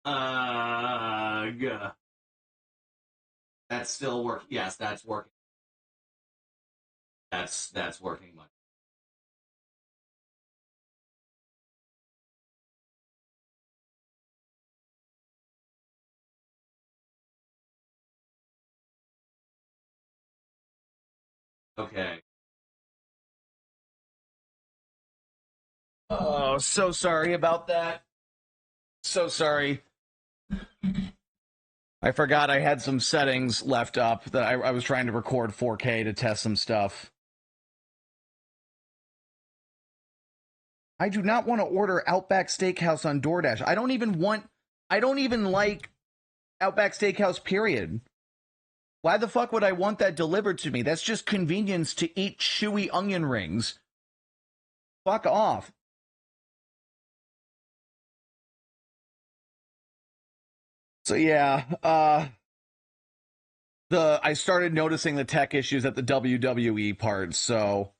That's still working. Yes, that's working. That's working much. Okay. Oh, so sorry about that. So sorry. I forgot I had some settings left up that I was trying to record 4K to test some stuff. I do not want to order Outback Steakhouse on DoorDash. I don't even like Outback Steakhouse, period. Why the fuck would I want that delivered to me? That's just convenience to eat chewy onion rings. Fuck off. So yeah, I started noticing the tech issues at the WWE part, so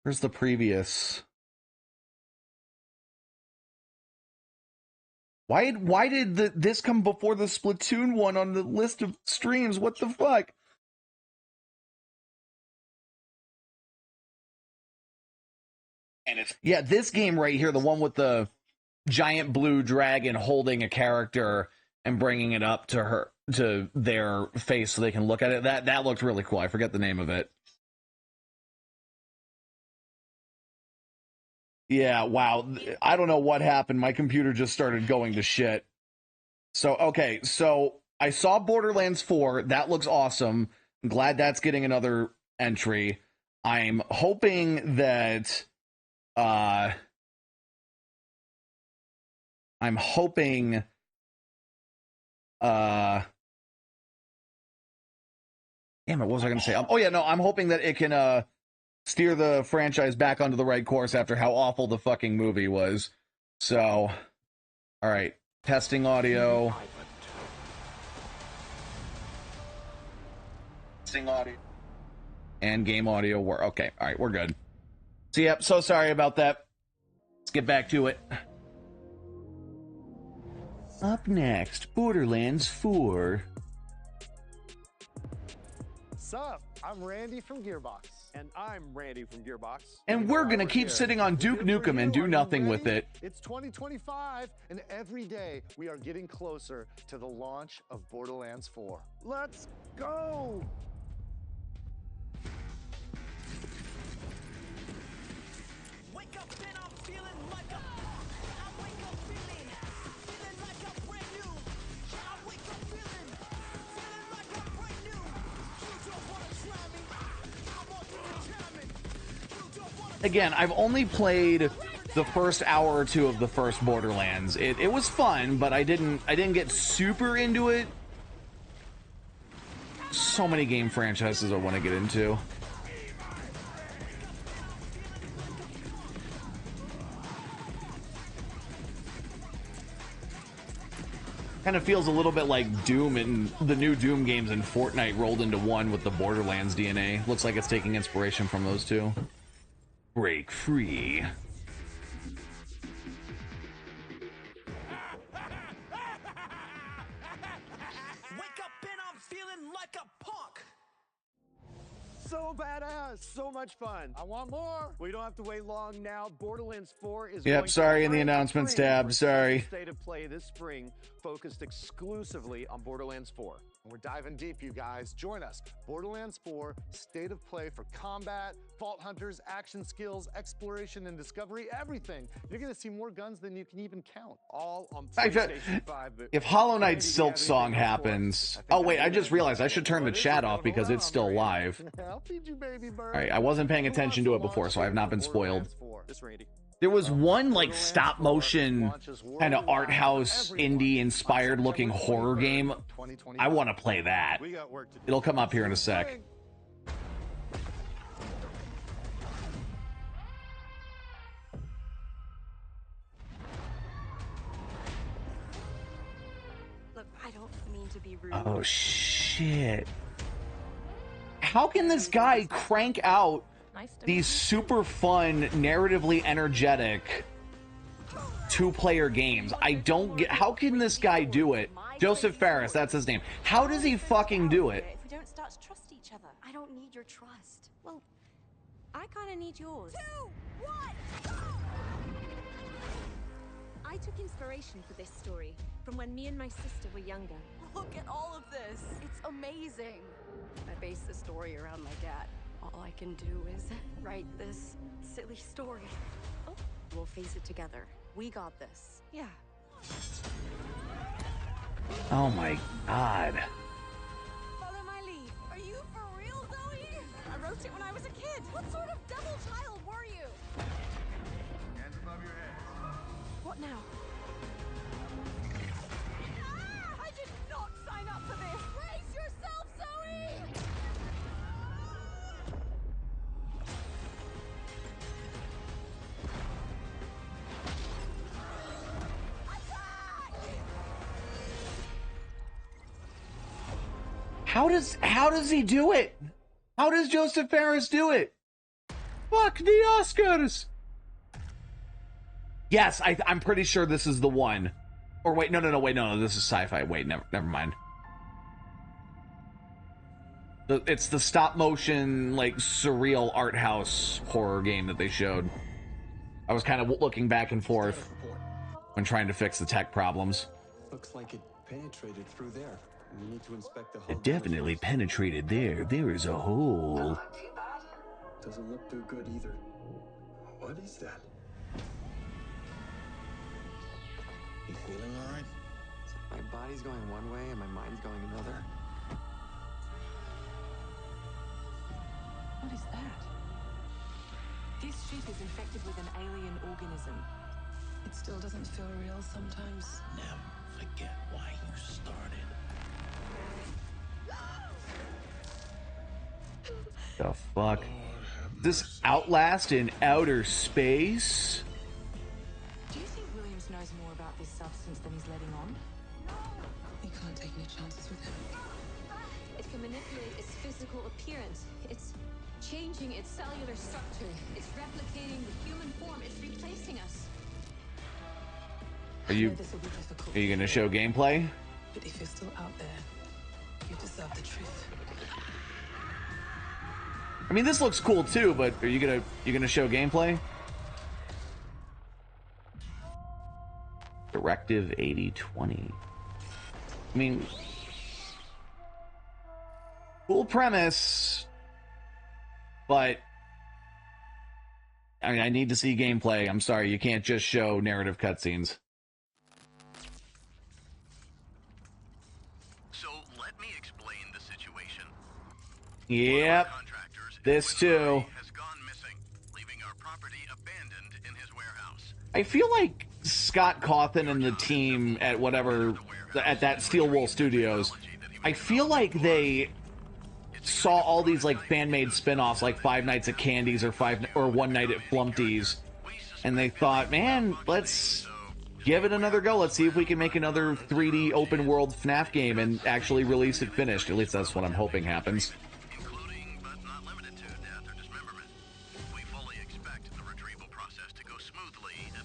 where's the previous? Why did this come before the Splatoon one on the list of streams? What the fuck? And yeah, this game right here, the one with the giant blue dragon holding a character and bringing it up to their face so they can look at it. That looked really cool. I forget the name of it. Yeah, wow. I don't know what happened. My computer just started going to shit. So, okay, so I saw Borderlands 4. That looks awesome. I'm glad that's getting another entry. I'm hoping that I'm hoping damn it, what was I going to say? Oh yeah, no, I'm hoping that it can steer the franchise back onto the right course after how awful the fucking movie was. So, all right, testing audio. Testing audio. And game audio work. Okay, all right, we're good. So, yep, so sorry about that. Let's get back to it. Up next, Borderlands 4. Sup? I'm Randy from Gearbox. And I'm Randy from Gearbox. And we're gonna keep sitting on Duke Nukem and do nothing with it. It's 2025, and every day we are getting closer to the launch of Borderlands 4. Let's go! Wake up and I'm feeling like a I wake up feeling like I'm brand new. I wake up feeling like I'm brand new. You don't wanna try me. I'm on determined. You don't wanna. Again, I've only played the first hour or two of the first Borderlands. It was fun, but I didn't get super into it. So many game franchises I want to get into. Kind of feels a little bit like Doom and the new Doom games and Fortnite rolled into one with the Borderlands DNA. Looks like it's taking inspiration from those two. Break free. Wake up and I'm feeling like a punk. So badass, so much fun. I want more. We don't have to wait long now. Borderlands 4 is Yep, going sorry to in the announcements tab, sorry. State of play this spring, focused exclusively on Borderlands 4. We're diving deep, you guys. Join us. Borderlands 4, State of Play for combat, Vault Hunters, action skills, exploration and discovery, everything. You're going to see more guns than you can even count. All on PlayStation 5. If Hollow Knight's Silk Song happens... Oh, wait, I just realized I should turn the chat off because it's still live. I'll feed you, baby bird. Alright, I wasn't paying attention to it before, so I have not been spoiled. This Randy. There was one, like, stop-motion, kind of art house, indie-inspired looking horror game. I want to play that. It'll come up here in a sec. Look, I don't mean to be rude. Oh, shit. How can this guy crank out Nice to these super fun, narratively energetic two-player games. I don't get, how can this guy do it? Joseph Ferris, that's his name. How does he fucking do it? If we don't start to trust each other, I don't need your trust. Well, I kind of need yours. 2, 1, I took inspiration for this story from when me and my sister were younger. look at all of this. It's amazing. I base the story around my dad. All I can do is write this silly story. Oh, we'll face it together. We got this. Yeah. Oh my god. Follow my lead. Are you for real, Zoe? I wrote it when I was a kid. What sort of double child were you? Hands above your head. What now? Ah! I did not sign up for this. Brace yourself, Zoe! How does he do it? How does Joseph Ferris do it? Fuck the Oscars. Yes, I'm pretty sure this is the one. Or wait, no, this is sci-fi. Wait, never mind. It's the stop motion, like, surreal art house horror game that they showed. I was kind of looking back and forth when trying to fix the tech problems. Looks like it penetrated through there. We need to inspect the hull. It definitely penetrated there. There is a hole. Doesn't look too good either. What is that? You feeling all right? My body's going one way and my mind's going another. What is that? This ship is infected with an alien organism. It still doesn't feel real sometimes. Never forget why you started. The fuck? This Outlast in outer space? Do you think Williams knows more about this substance than he's letting on? We can't take any chances with him. It can manipulate its physical appearance. It's changing its cellular structure. It's replicating the human form. It's replacing us. Are you gonna show gameplay? But if you're still out there, you deserve the truth. I mean, this looks cool too, but are you gonna show gameplay? Directive 8020. I mean, cool premise, but I mean, I need to see gameplay. I'm sorry, you can't just show narrative cutscenes. So let me explain the situation. Yep. This too. Has gone missing, leaving our property abandoned in his warehouse. I feel like Scott Cawthon and the team at that Steel Wool Studios, I feel like they saw all these like fan-made spin-offs like Five Nights at Candy's or One Night at Flumpty's, and they thought, man, let's give it another go. Let's see if we can make another 3D open world FNAF game and actually release it finished. At least that's what I'm hoping happens.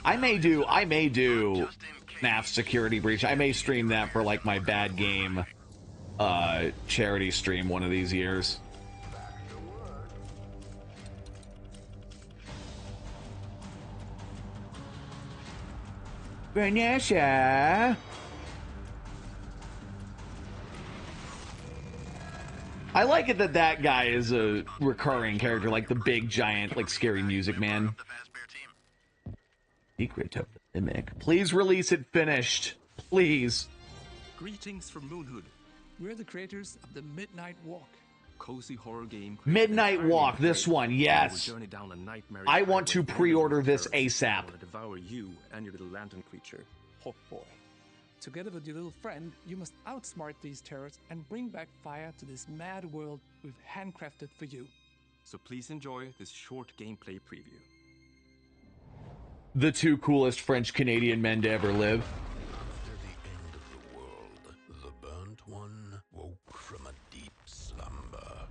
I may do FNAF Security Breach. I may stream that for like my bad game charity stream one of these years. Vanessa. I like it that guy is a recurring character, like the big giant, like scary music man. Secret of the Mimic. Please release it finished. Please. Greetings from Moonhood. We're the creators of the Midnight Walk. Cozy horror game. Midnight Walk, this one, yes. I want to pre-order this ASAP. To devour you and your little lantern creature, Hawk Boy. Together with your little friend, you must outsmart these terrors and bring back fire to this mad world we've handcrafted for you. So please enjoy this short gameplay preview. The two coolest French-Canadian men to ever live. After the end of the world, the burnt one woke from a deep slumber.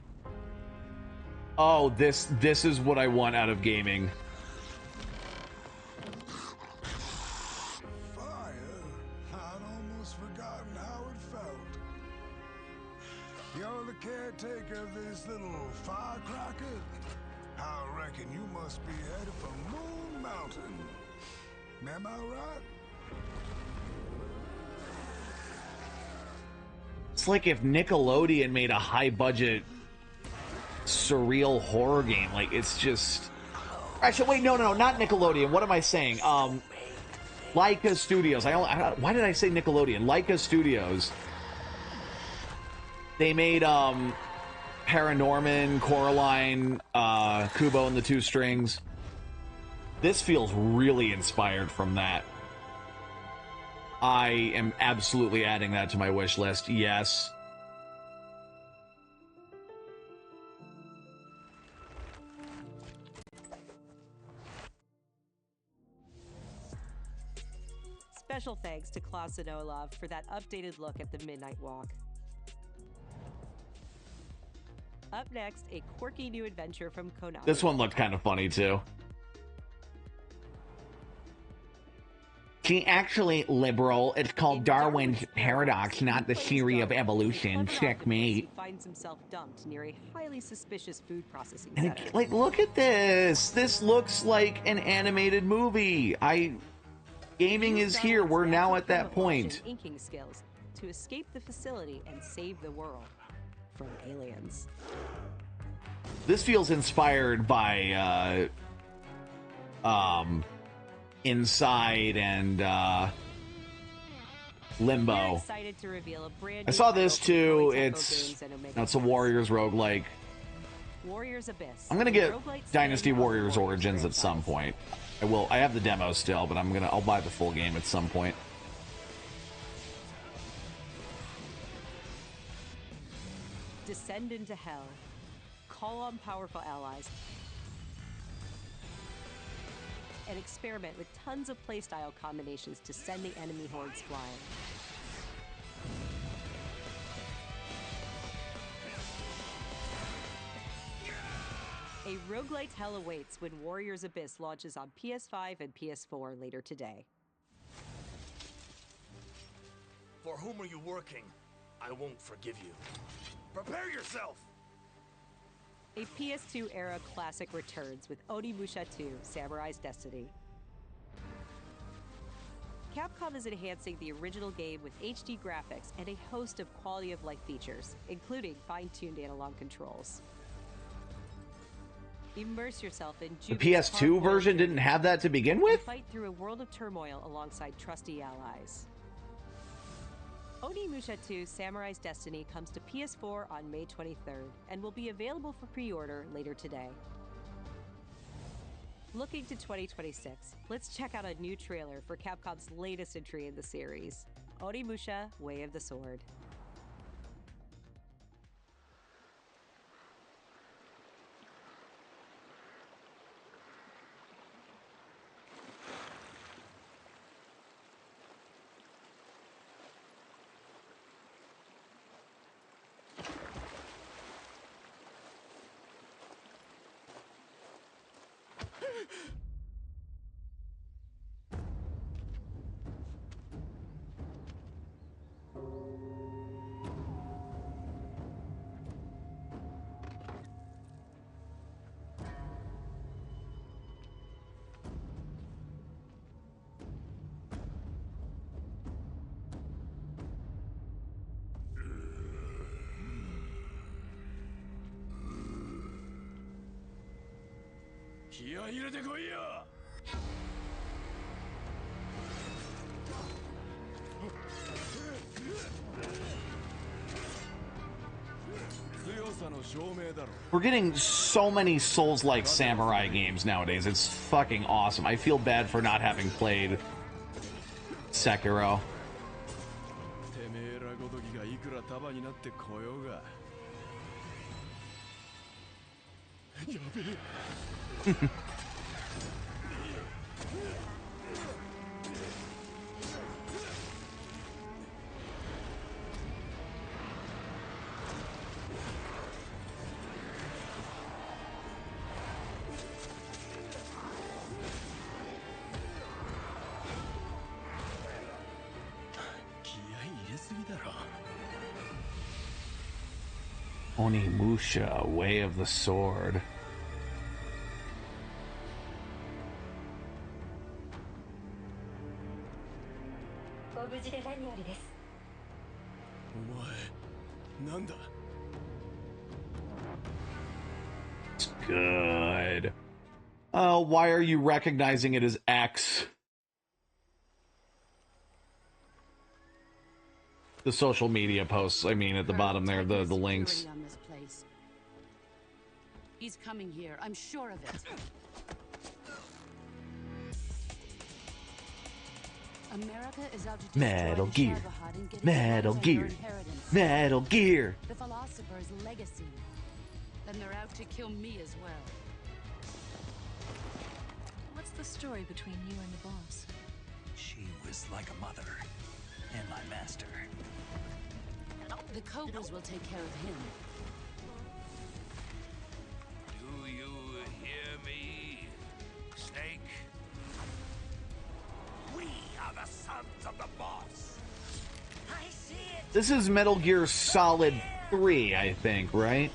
Oh, this is what I want out of gaming. Fire? I'd almost forgotten how it felt. You're the caretaker of this little firecracker? I reckon you must be headed for Moon Mountain. Am I right? It's like if Nickelodeon made a high-budget, surreal horror game. Like, it's just... Actually, wait, no, not Nickelodeon. What am I saying? Laika Studios. Why did I say Nickelodeon? Laika Studios. They made, Paranorman, Coraline, Kubo and the Two Strings. This feels really inspired from that. I am absolutely adding that to my wish list. Yes. Special thanks to Klaus and Olav for that updated look at the Midnight Walk. Up next, a quirky new adventure from Konami. This one looked kind of funny, too. See, actually, liberal, it's called Darwin's Paradox, not the theory of evolution. Checkmate. Finds himself dumped near a highly suspicious food processing And center. like, look at this. This looks like an animated movie. Gaming is here. We're now at that point. Inking skills to escape the facility and save the world from aliens. This feels inspired by Inside and Limbo. Excited to reveal a brand I new saw this title too. from Koei Tecmo It's Games and Omega a Warriors roguelike. Warriors Abyss. I'm gonna a get roguelite Dynasty stand-alone Warriors Origins at franchise. some point. I will. I have the demo still, but I'll buy the full game at some point. Descend into hell. Call on powerful allies. And experiment with tons of playstyle combinations to send the enemy hordes flying. A roguelite hell awaits when Warriors Abyss launches on PS5 and PS4 later today. For whom are you working? I won't forgive you. Prepare yourself! A PS2 era classic returns with Onimusha 2: Samurai's Destiny. Capcom is enhancing the original game with HD graphics and a host of quality of life features, including fine-tuned analog controls. Immerse yourself in The Jubilee's PS2 hard-boiled version journey didn't have that to begin and with? fight through a world of turmoil alongside trusty allies. Onimusha 2: Samurai's Destiny comes to PS4 on May 23rd and will be available for pre-order later today. Looking to 2026, let's check out a new trailer for Capcom's latest entry in the series, Onimusha: Way of the Sword. We're getting so many Souls-like samurai games nowadays. It's fucking awesome. I feel bad for not having played Sekiro. Onimusha, Way of the Sword. It's good. Oh, why are you recognizing it as X? The social media posts, I mean, at the bottom there, the links. On this place. He's coming here, I'm sure of it. America is out to destroy Metal the Gear. Shabbat and get its Metal hands on Gear. their inheritance. Metal Gear. The philosopher's legacy. Then they're out to kill me as well. What's the story between you and the boss? She was like a mother, and my master. The Cobras will take care of him. Do you hear me, Snake? We are the sons of the boss. I see it. This is Metal Gear Solid 3, I think, right?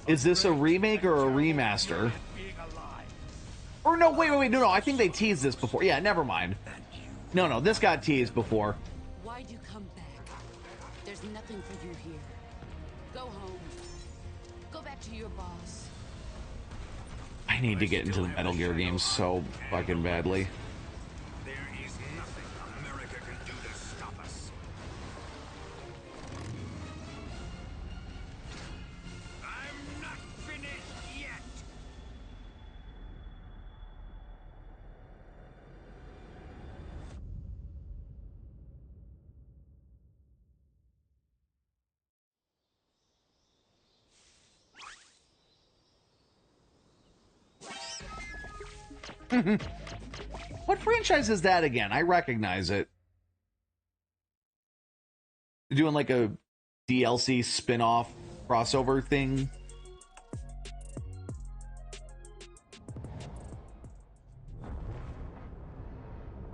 Is this a remake or a remaster? Or no, wait, no, I think they teased this before. Yeah, never mind. No, this got teased before. Why'd you come back? There's nothing for you here. Go home. Go back to your boss. I need to get into the Metal Gear games so fucking badly. There is nothing America can do to stop us. I'm not finished yet. What franchise is that again? I recognize it. They're doing like a DLC spin-off crossover thing.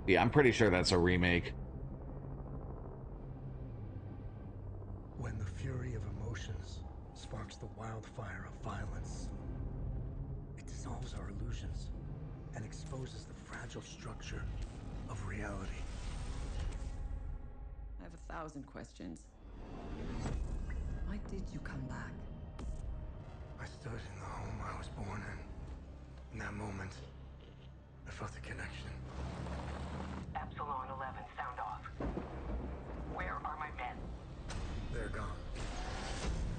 Yeah, I'm pretty sure that's a remake. When the fury of emotions sparks the wildfire of violence, it dissolves our illusions and exposes the fragile structure of reality. I have 1,000 questions. Why did you come back? I stood in the home I was born in. In that moment, I felt a connection. Epsilon 11, sound off. Where are my men? They're gone.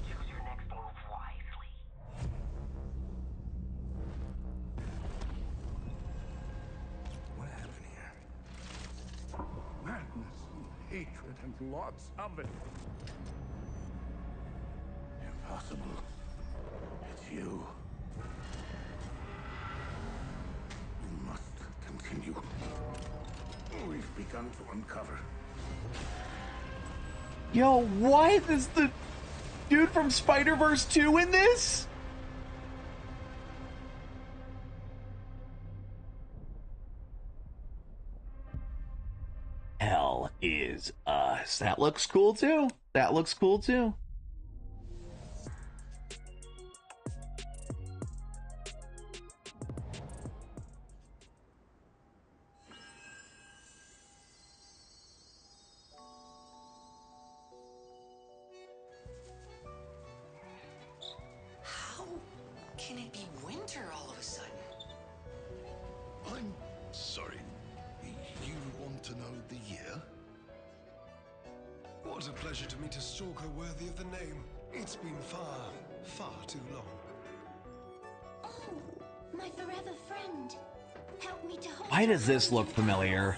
Choose your next move wisely. What happened here? Madness, hatred, and lots of it. Impossible. It's you. We must continue. We've begun to uncover. Yo, why is the dude from Spider-Verse 2 in this? Hell is us. That looks cool too. That looks cool too. How can it be winter all of a sudden? I'm sorry. You want to know the year? What a pleasure to meet a stalker worthy of the name. It's been far, far too long. Oh, my forever friend. Help me to hold. Why does this look familiar?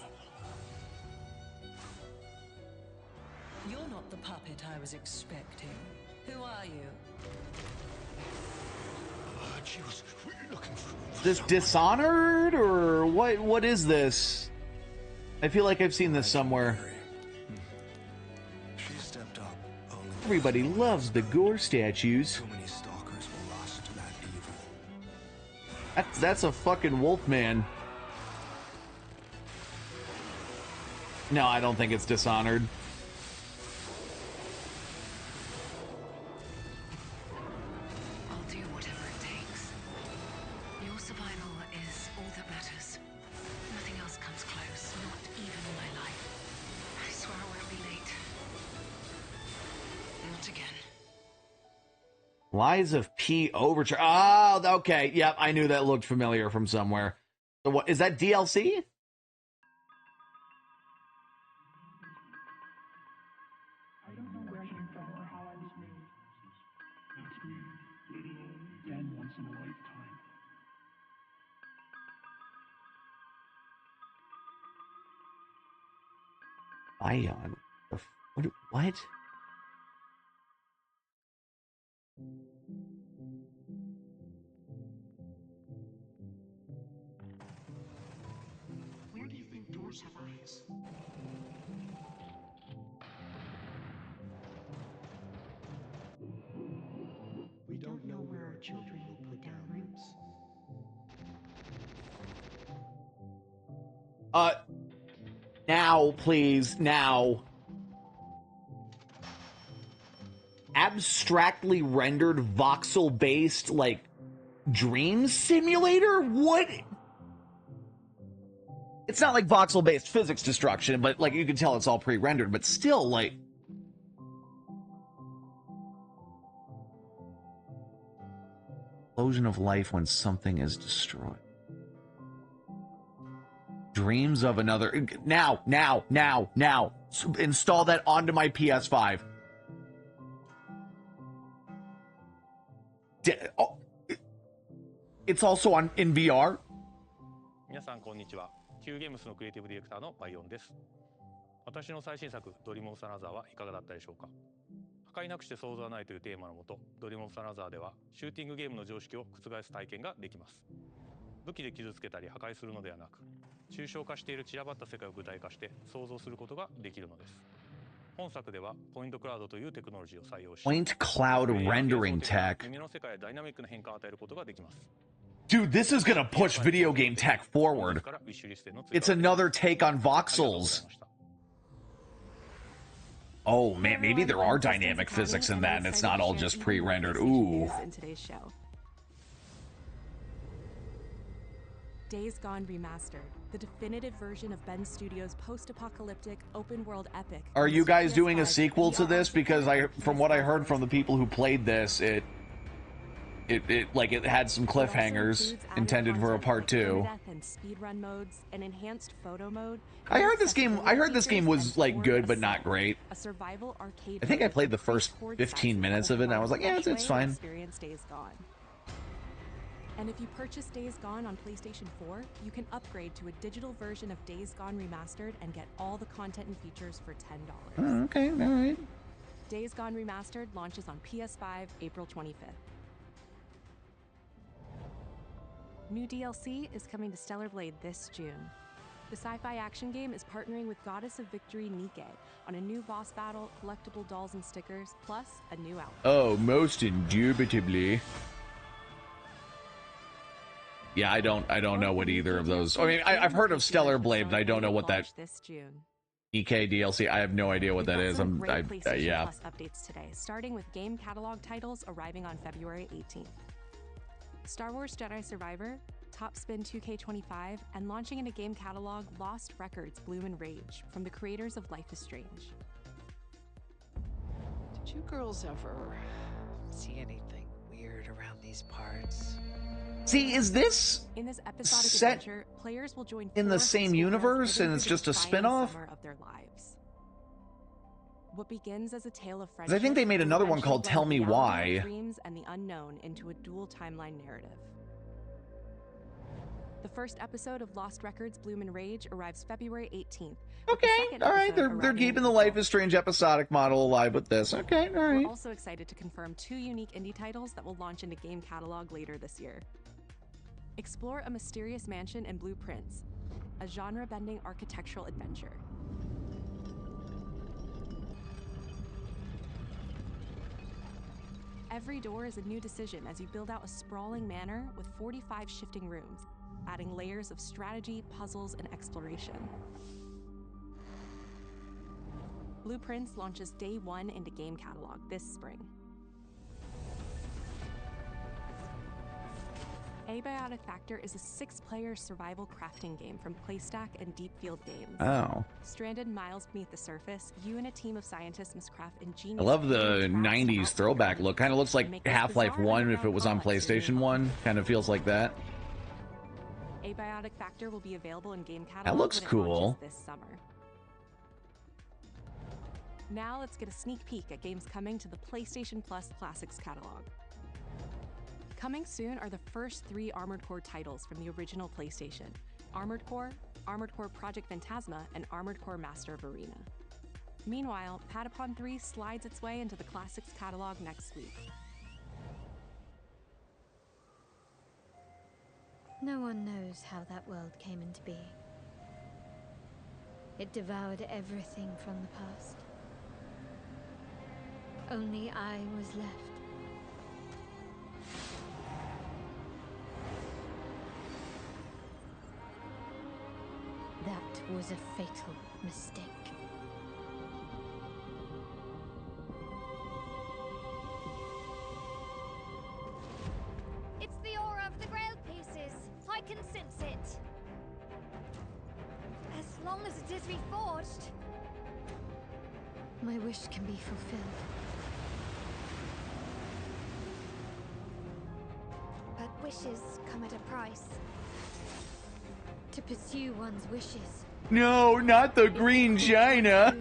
You're not the puppet I was expecting. Who are you? She was looking for Is this Dishonored or what? What is this? I feel like I've seen this somewhere. She stepped up. Everybody loves the gore statues. Too many stalkers were lost to that evil. That's a fucking Wolfman. No, I don't think it's Dishonored. Your survival is all that matters. Nothing else comes close, not even my life. I swear I won't be late. Not again. Lies of P Overture. Oh, okay. Yep, I knew that looked familiar from somewhere. So what is that DLC? I don't know where I came from or how I was made. That's me, let alone again once in a lifetime. Ion. What? Where do you think doors have eyes? We don't know where our children will put down roots. Now, please, now. Abstractly rendered voxel-based, like, dream simulator? What? It's not like voxel-based physics destruction, but, like, you can tell it's all pre-rendered, but still, like... Explosion of life when something is destroyed. Dreams of another... Now! Install that onto my PS5. It's also in VR? 皆さんこんにちは。Qゲームスのクリエイティブディレクターのバイオンです。私の最新作ドリームオブサナザーはいかがだったでしょうか。破壊なくして想像はないというテーマのもと、ドリームオブサナザーではシューティングゲームの常識を覆す体験ができます。武器で傷つけたり破壊するのではなく、抽象化している散らばった世界を具体化して想像することができるのです。本作ではポイントクラウドというテクノロジーを採用し、 Point cloud rendering tech. 夢の世界へダイナミックな変化を与えることができます。 Dude, this is gonna push video game tech forward. It's another take on voxels. Oh man, maybe there are dynamic physics in that and it's not all just pre-rendered. Ooh. Days Gone Remastered, the definitive version of Ben Studios' post-apocalyptic open-world epic. Are you guys doing a sequel to this? Because from what I heard from the people who played this, it had some cliffhangers intended for a part 2. And speedrun modes, an enhanced photo mode. I heard this game was like good but not great. A survival arcade. I think I played the first 15 minutes of it and I was like, yeah, it's fine. Experience Days Gone. And if you purchase Days Gone on PlayStation 4, you can upgrade to a digital version of Days Gone Remastered and get all the content and features for $10. Oh, okay, all right. Days Gone Remastered launches on PS5 April 25th. New DLC is coming to Stellar Blade this June. The sci-fi action game is partnering with Goddess of Victory Nike on a new boss battle, collectible dolls and stickers, plus a new outfit. Oh, most indubitably. Yeah, I don't know what either of those. I mean, I've heard of Stellar Blade, but I don't know what that this June. EK DLC. I have no idea what that is. Yeah. Plus updates today, starting with game catalog titles arriving on February 18th. Star Wars Jedi Survivor, Top Spin 2K25, and launching in a game catalog, Lost Records Bloom and Rage from the creators of Life is Strange. Did you girls ever see anything weird around these parts? See, is this in this episodic set adventure, players will join in the same universe and it's just a spin-off? Of their lives. What begins as a tale of friendship, I think they made another one called Tell Me Why. Dreams and the unknown into a dual timeline narrative. The first episode of Lost Records Bloom and Rage arrives February 18th. Okay, all right, they're keeping the Life is Strange episodic model alive with this. Okay, all right. We're also excited to confirm 2 unique indie titles that will launch into game catalog later this year. Explore a mysterious mansion and blueprints, a genre-bending architectural adventure. Every door is a new decision as you build out a sprawling manor with 45 shifting rooms, adding layers of strategy, puzzles, and exploration. Blueprints launches Day 1 into game catalog this spring. Abiotic Factor is a 6-player survival crafting game from Playstack and Deep Field Games. Oh. Stranded miles beneath the surface, you and a team of scientists must craft ingenious... I love the 90s throwback look. Kind of looks like Half-Life 1 if it was on PlayStation 1. Kind of feels like that. Abiotic Factor will be available in game catalog That looks when it cool. launches this summer. Now let's get a sneak peek at games coming to the PlayStation Plus Classics catalog. Coming soon are the first 3 Armored Core titles from the original PlayStation: Armored Core Project Phantasma, and Armored Core Master of Arena. Meanwhile, Patapon 3 slides its way into the Classics catalog next week. No one knows how that world came into being. It devoured everything from the past. Only I was left. That was a fatal mistake. It's the aura of the Grail pieces. I can sense it. As long as it is reforged. My wish can be fulfilled. But wishes come at a price. To pursue one's wishes. No, not the green China.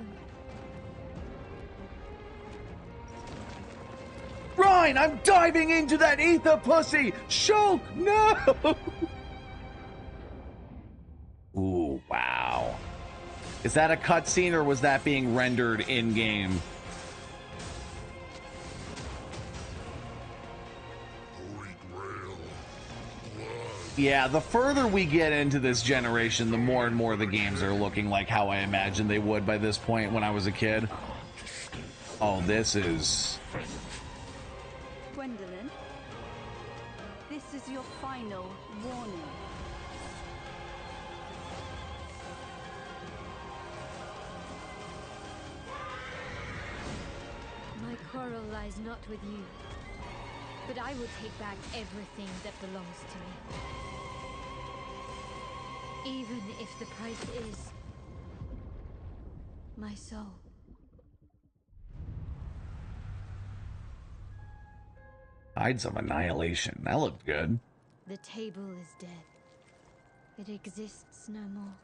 Ryan, I'm diving into that ether pussy. Shulk, no. Ooh, wow. Is that a cutscene or was that being rendered in game? Yeah, the further we get into this generation, the more and more the games are looking like how I imagined they would by this point when I was a kid. Oh, this is... Gwendolyn, this is your final warning. My quarrel lies not with you, but I will take back everything that belongs to me. Even if the price is my soul. Tides of Annihilation. That looked good. The table is dead. It exists no more.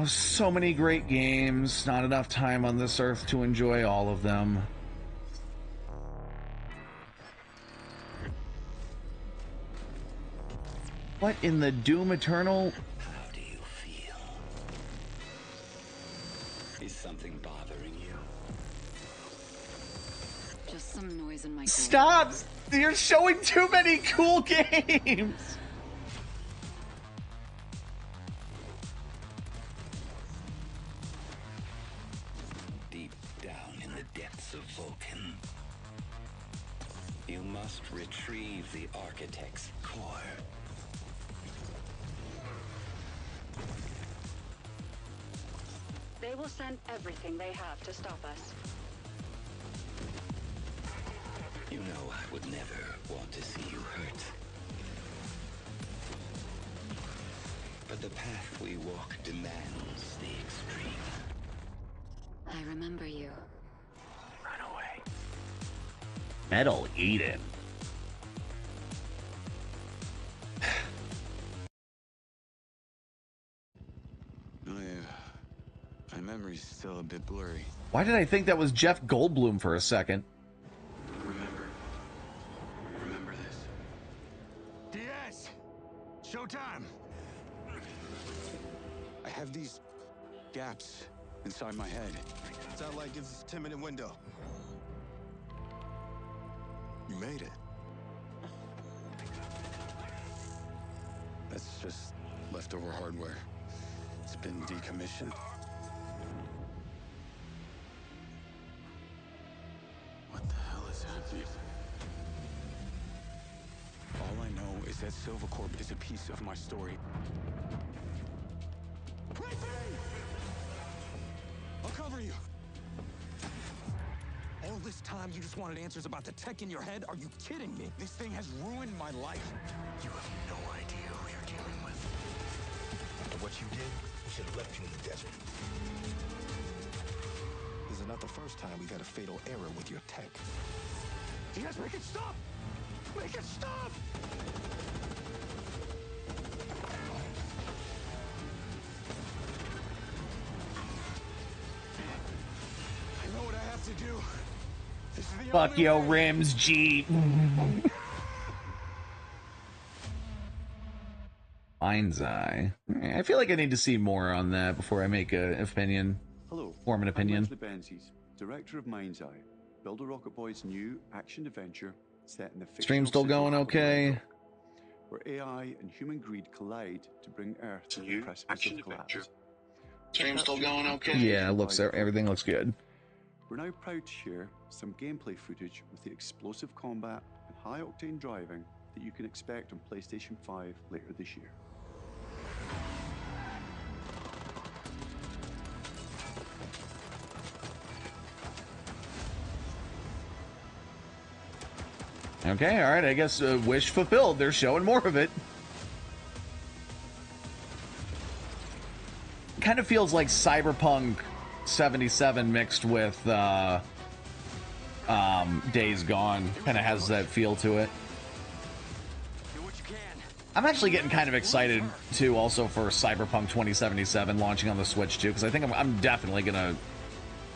So many great games. Not enough time on this earth to enjoy all of them. What in the Doom Eternal? How do you feel? Is something bothering you? Just some noise in my Stop! You're showing too many cool games! Deep down in the depths of Vulcan, you must retrieve the Architect's core. They will send everything they have to stop us. You know I would never want to see you hurt. But the path we walk demands the extreme. I remember you. Run away. Metal Eden. My memory's still a bit blurry. Why did I think that was Jeff Goldblum for a second? Remember this. DS! Showtime! I have these gaps inside my head. Satellite gives us a 10-minute window. You made it. That's just leftover hardware. It's been decommissioned. What the hell is happening? All I know is that Silvercorp is a piece of my story. I'll cover you. All this time you just wanted answers about the tech in your head? Are you kidding me? This thing has ruined my life. You have no idea who you're dealing with. After what you did, we should have left you in the desert. This is not the first time we've had a fatal error with your tech. Yes, make it stop! Make it stop! I know what I have to do. This is the Fuck only yo, way. rims, G. Mind's Eye. I feel like I need to see more on that before I make an opinion. Hello, Form an opinion. I'm Leslie Benzies, director of Mind's Eye, Builder Rocket Boy's new action adventure set in the fictional Stream still city going of okay? Orlando, where AI and human greed collide to bring Earth to the precipice of collapse. Stream still going okay? Yeah, everything looks good. We're now proud to share some gameplay footage with the explosive combat and high-octane driving that you can expect on PlayStation 5 later this year. Okay, alright, I guess wish fulfilled. They're showing more of it. Kind of feels like Cyberpunk 77 mixed with Days Gone. Kind of has that feel to it. I'm actually getting kind of excited too also for Cyberpunk 2077 launching on the Switch too, because I think I'm definitely gonna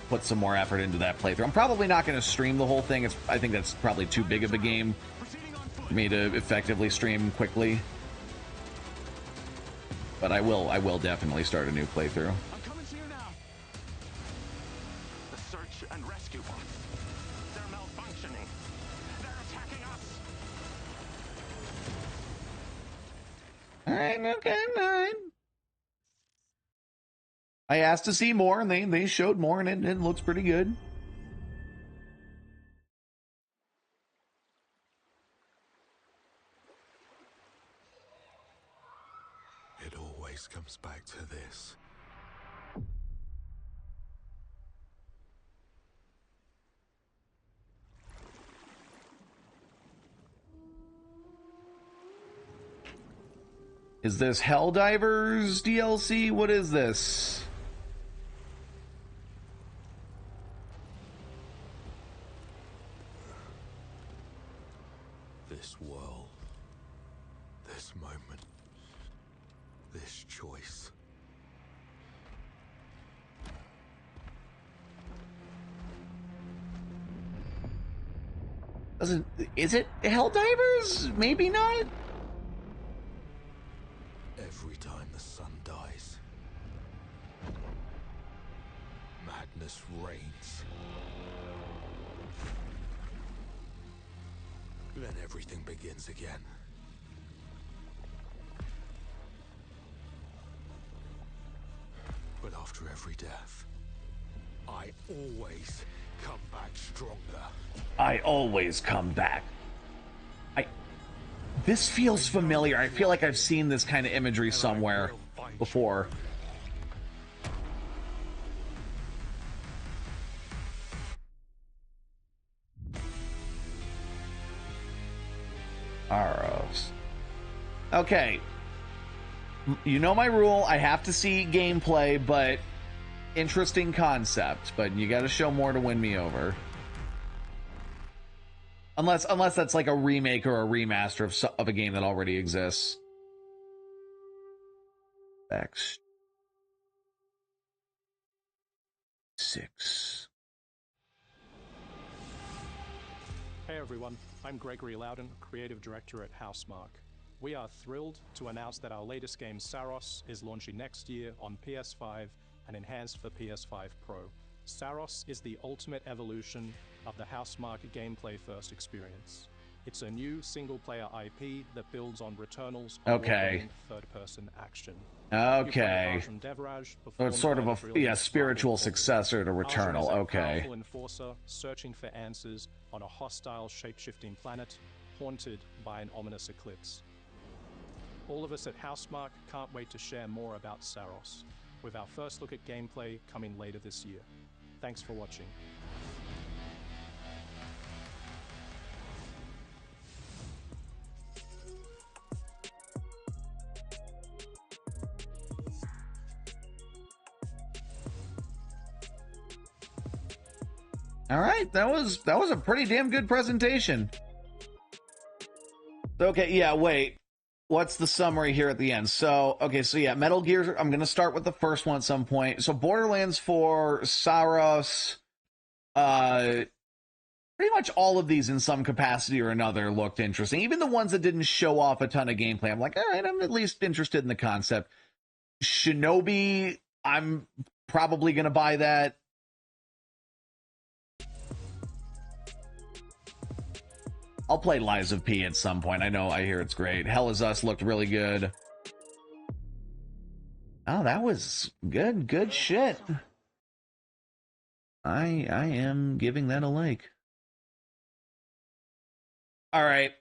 put some more effort into that playthrough. I'm probably not going to stream the whole thing. I think that's probably too big of a game for me to effectively stream quickly. But I will definitely start a new playthrough. I'm coming to you now. The search and rescue. They're malfunctioning. They're attacking us. Alright, okay, alright. I asked to see more, and they showed more, and it looks pretty good. It always comes back to this. Is this Helldivers DLC? What is this? This world, this moment, this choice. Is it Helldivers? Maybe not? Every time the sun dies, madness reigns. Then everything begins again. But after every death, I always come back stronger. I always come back. This feels familiar. I feel like I've seen this kind of imagery somewhere before. Aros. Okay. You know my rule. I have to see gameplay, but interesting concept. But you got to show more to win me over. Unless that's like a remake or a remaster of a game that already exists. X 6. Hey everyone, I'm Gregory Loudon, Creative Director at Housemarque. We are thrilled to announce that our latest game, Saros, is launching next year on PS5 and enhanced for PS5 Pro. Saros is the ultimate evolution of the Housemarque gameplay-first experience. It's a new single-player IP that builds on Returnal's third-person action. Okay. So it's sort of a spiritual successor to Returnal. Okay. A powerful enforcer searching for answers on a hostile, shape-shifting planet haunted by an ominous eclipse. All of us at Housemarque can't wait to share more about Saros, with our first look at gameplay coming later this year. Thanks for watching. All right, that was a pretty damn good presentation. Okay, yeah, wait. What's the summary here at the end? So, okay, so yeah, Metal Gear, I'm going to start with the first one at some point. So Borderlands 4, Saros, pretty much all of these in some capacity or another looked interesting. Even the ones that didn't show off a ton of gameplay, I'm like, all right, I'm at least interested in the concept. Shinobi, I'm probably going to buy that. I'll play Lies of P at some point. I hear it's great. Hell Is Us looked really good. Oh, that was good shit. I am giving that a like. All right.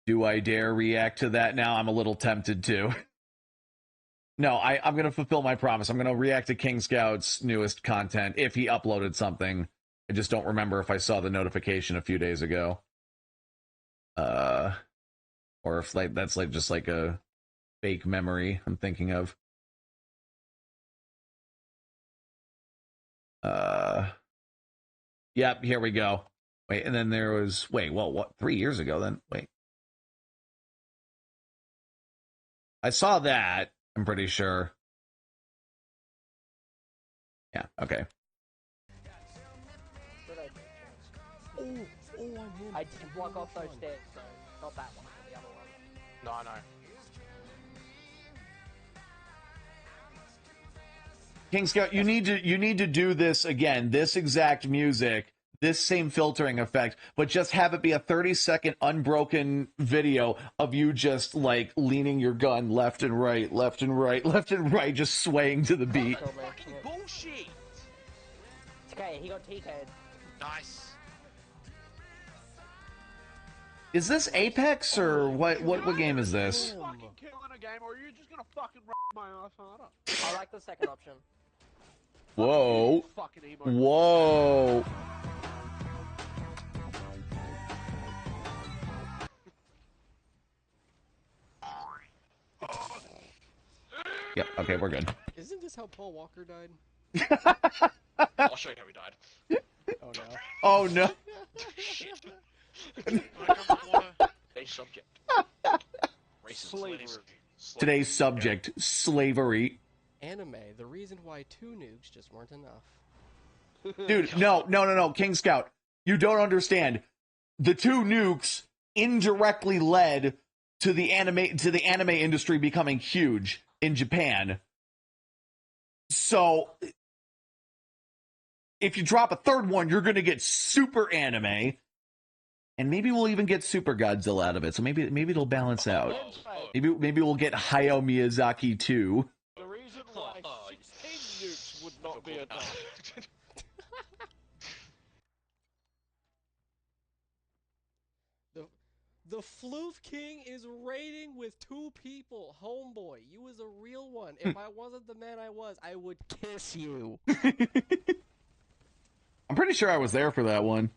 Do I dare react to that now? I'm a little tempted to. No, I'm going to fulfill my promise. I'm going to react to King Scout's newest content if he uploaded something. I just don't remember if I saw the notification a few days ago. Or if that's just like a fake memory I'm thinking of. Yep, here we go. Wait, and then there was, what, 3 years ago then? Wait. I saw that, I'm pretty sure. Yeah, okay. I did block off those stairs, so not that one, but the other one. No, I know. King Scout, you need to do this again. This exact music, this same filtering effect, but just have it be a 30-second unbroken video of you just like leaning your gun left and right, just swaying to the beat. Fucking bullshit. It's okay, he got TK'd. Nice. Is this Apex or what game is this? Fucking killing a game, or are you just gonna fucking rip my ass harder? I like the second option. Whoa. Whoa. Yep, okay, we're good. Isn't this how Paul Walker died? I'll show you how he died. Oh no. Oh no. Shit. Today's subject. Slavery. Today's subject, slavery. Anime, the reason why 2 nukes just weren't enough. Dude, no, King Scout. You don't understand. The 2 nukes indirectly led to the anime industry becoming huge in Japan. So if you drop a 3rd one, you're going to get super anime. And maybe we'll even get Super Godzilla out of it. So maybe it'll balance out. Maybe we'll get Hayao Miyazaki 2. The reason why 16 nukes would not be enough. The Floof King is raiding with 2 people. Homeboy, you was a real one. If I wasn't the man I was, I would kiss you. I'm pretty sure I was there for that one.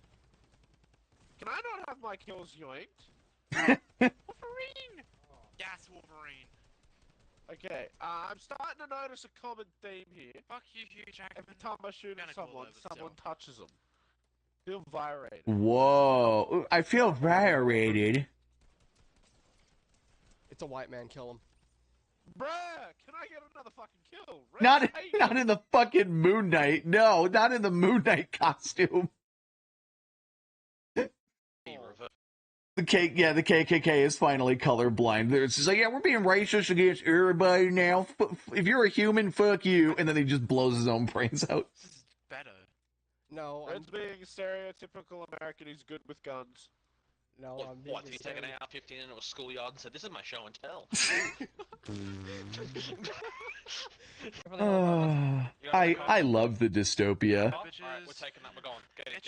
Can I not have my kills yoinked? Wolverine! Yes, Wolverine. Okay, I'm starting to notice a common theme here. Fuck you, Hugh Jackman. Every time I shoot at someone touches them. Feel violated. Whoa, I feel violated. It's a white man, kill him. Bruh, can I get another fucking kill? Not in the fucking Moon Knight. No, not in the Moon Knight costume. The KKK is finally colorblind. It's just like, yeah, we're being racist against everybody now. If you're a human, fuck you. And then he just blows his own brains out. This is better. No, Red's being a stereotypical American who's good with guns. No, I'm being What, did he take an AR-15 into a schoolyard and said, this is my show and tell? I love the dystopia. Alright, we're taking that, we're going. Get it,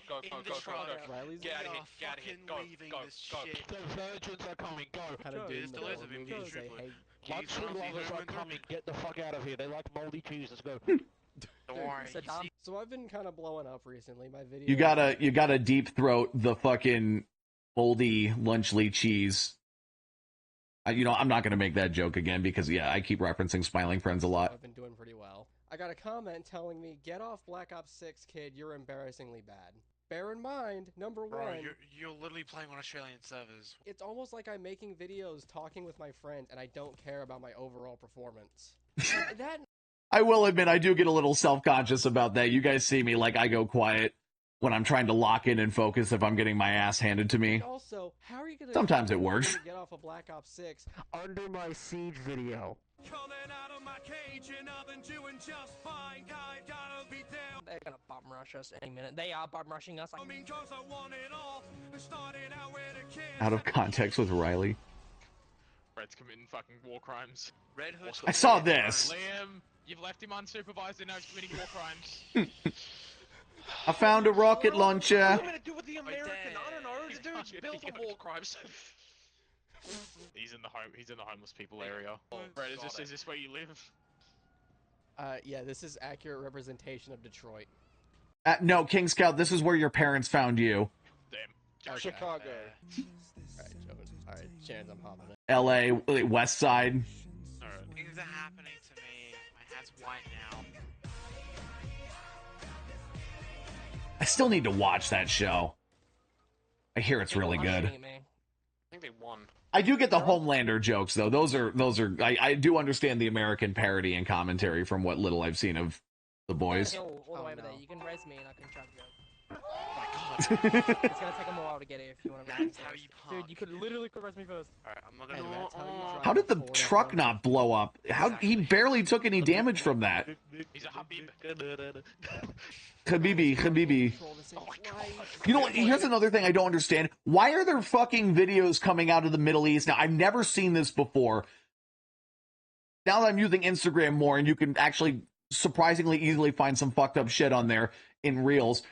go. Get out of here, go. The virgins are coming, go. Munchkin lovers are coming, get the fuck out of here. They like moldy cheese, let's go. Don't worry. So I've been kind of blowing up recently. My video. You gotta deep throat the fucking moldy Lunchley cheese. I'm not gonna make that joke again because yeah, I keep referencing Smiling Friends a lot. I've been doing pretty well. I got a comment telling me, "Get off Black Ops 6, kid. You're embarrassingly bad." Bear in mind, number Bro, one, you're literally playing on Australian servers. it's almost like I'm making videos talking with my friends, and I don't care about my overall performance. That. I will admit, I do get a little self-conscious about that. You guys see me, like, I go quiet when I'm trying to lock in and focus if I'm getting my ass handed to me. Also, how are you gonna Sometimes it works. get off of Black Ops 6 under my siege video? Coming out of my cage and I've been doing just fine. Gotta be down. They're gonna bum rush us any minute. They are bum rushing us. I mean, cause I want it all. Started out with a kid. Out of context with Riley. Red's committing fucking war crimes. Red Hood's I saw this. Liam, you've left him unsupervised and now he's committing war crimes. I found a rocket launcher. What are you gonna do with the American? I don't know. The dude's built for war crimes. He's in the homeless people area. Red, is this where you live? Yeah, this is accurate representation of Detroit. No, King Scout, this is where your parents found you. Damn. Okay. Chicago. Alright, Chance, I'm hopping in. L.A., West Side. Things are happening to me. My hat's white now. I still need to watch that show. I hear it's really good. I think they won. I do get the Homelander jokes, though. Those are. I do understand the American parody and commentary from what little I've seen of The Boys. All the way over there. You can res me and I can chug you. Oh my god. It's gonna take a while to get here if you want to. That's how you park. Dude, you could literally res me first. Alright, I'm not gonna. How did the truck not blow up? He barely took any damage from that. He's a Habib. Habibi. Oh my god. You know what? Here's another thing I don't understand. Why are there fucking videos coming out of the Middle East? Now, I've never seen this before. Now that I'm using Instagram more, and you can actually surprisingly easily find some fucked up shit on there in Reels.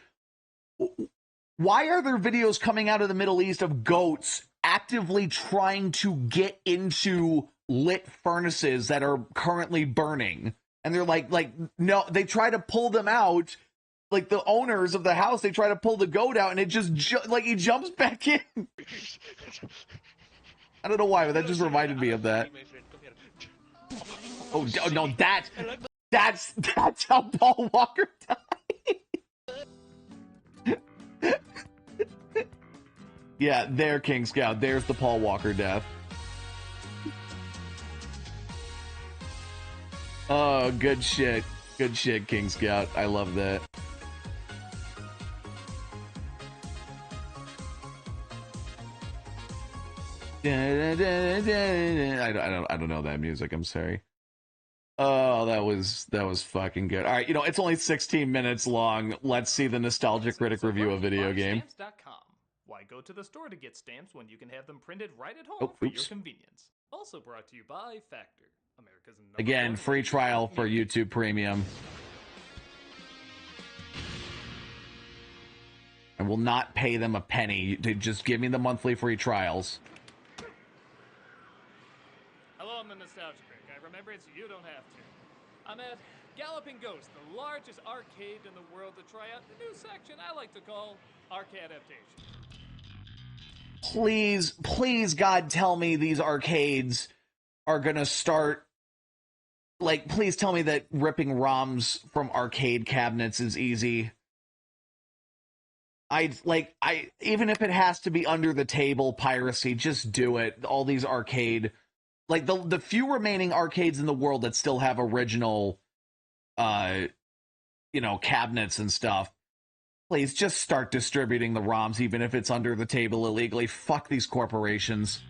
Why are there videos coming out of the Middle East of goats actively trying to get into lit furnaces that are currently burning? And they're like, no, they try to pull them out. Like the owners of the house, they try to pull the goat out, and it just he jumps back in. I don't know why, but that just reminded me of that. Oh no, that's how Paul Walker died. Yeah, there, King Scout. There's the Paul Walker death. Oh, good shit. Good shit, King Scout. I love that. I don't know that music. I'm sorry. Oh, that was fucking good. All right, it's only 16 minutes long. Let's see the Nostalgia Critic review of video game. Stamps.com. Why go to the store to get stamps when you can have them printed right at home for your convenience? Also brought to you by Factor, America's number Again, one free trial for YouTube Premium. I will not pay them a penny. Just give me the monthly free trials. Hello, I'm the Nostalgia Critic. I remember it's you don't have to. I'm at Galloping Ghost, the largest arcade in the world, to try out the new section I like to call Arcadaptation. Please, God, tell me these arcades are gonna start. Please tell me that ripping ROMs from arcade cabinets is easy. Even if it has to be under the table piracy, just do it. All these arcade, the few remaining arcades in the world that still have original, cabinets and stuff. Please just start distributing the ROMs, even if it's under the table illegally. Fuck these corporations.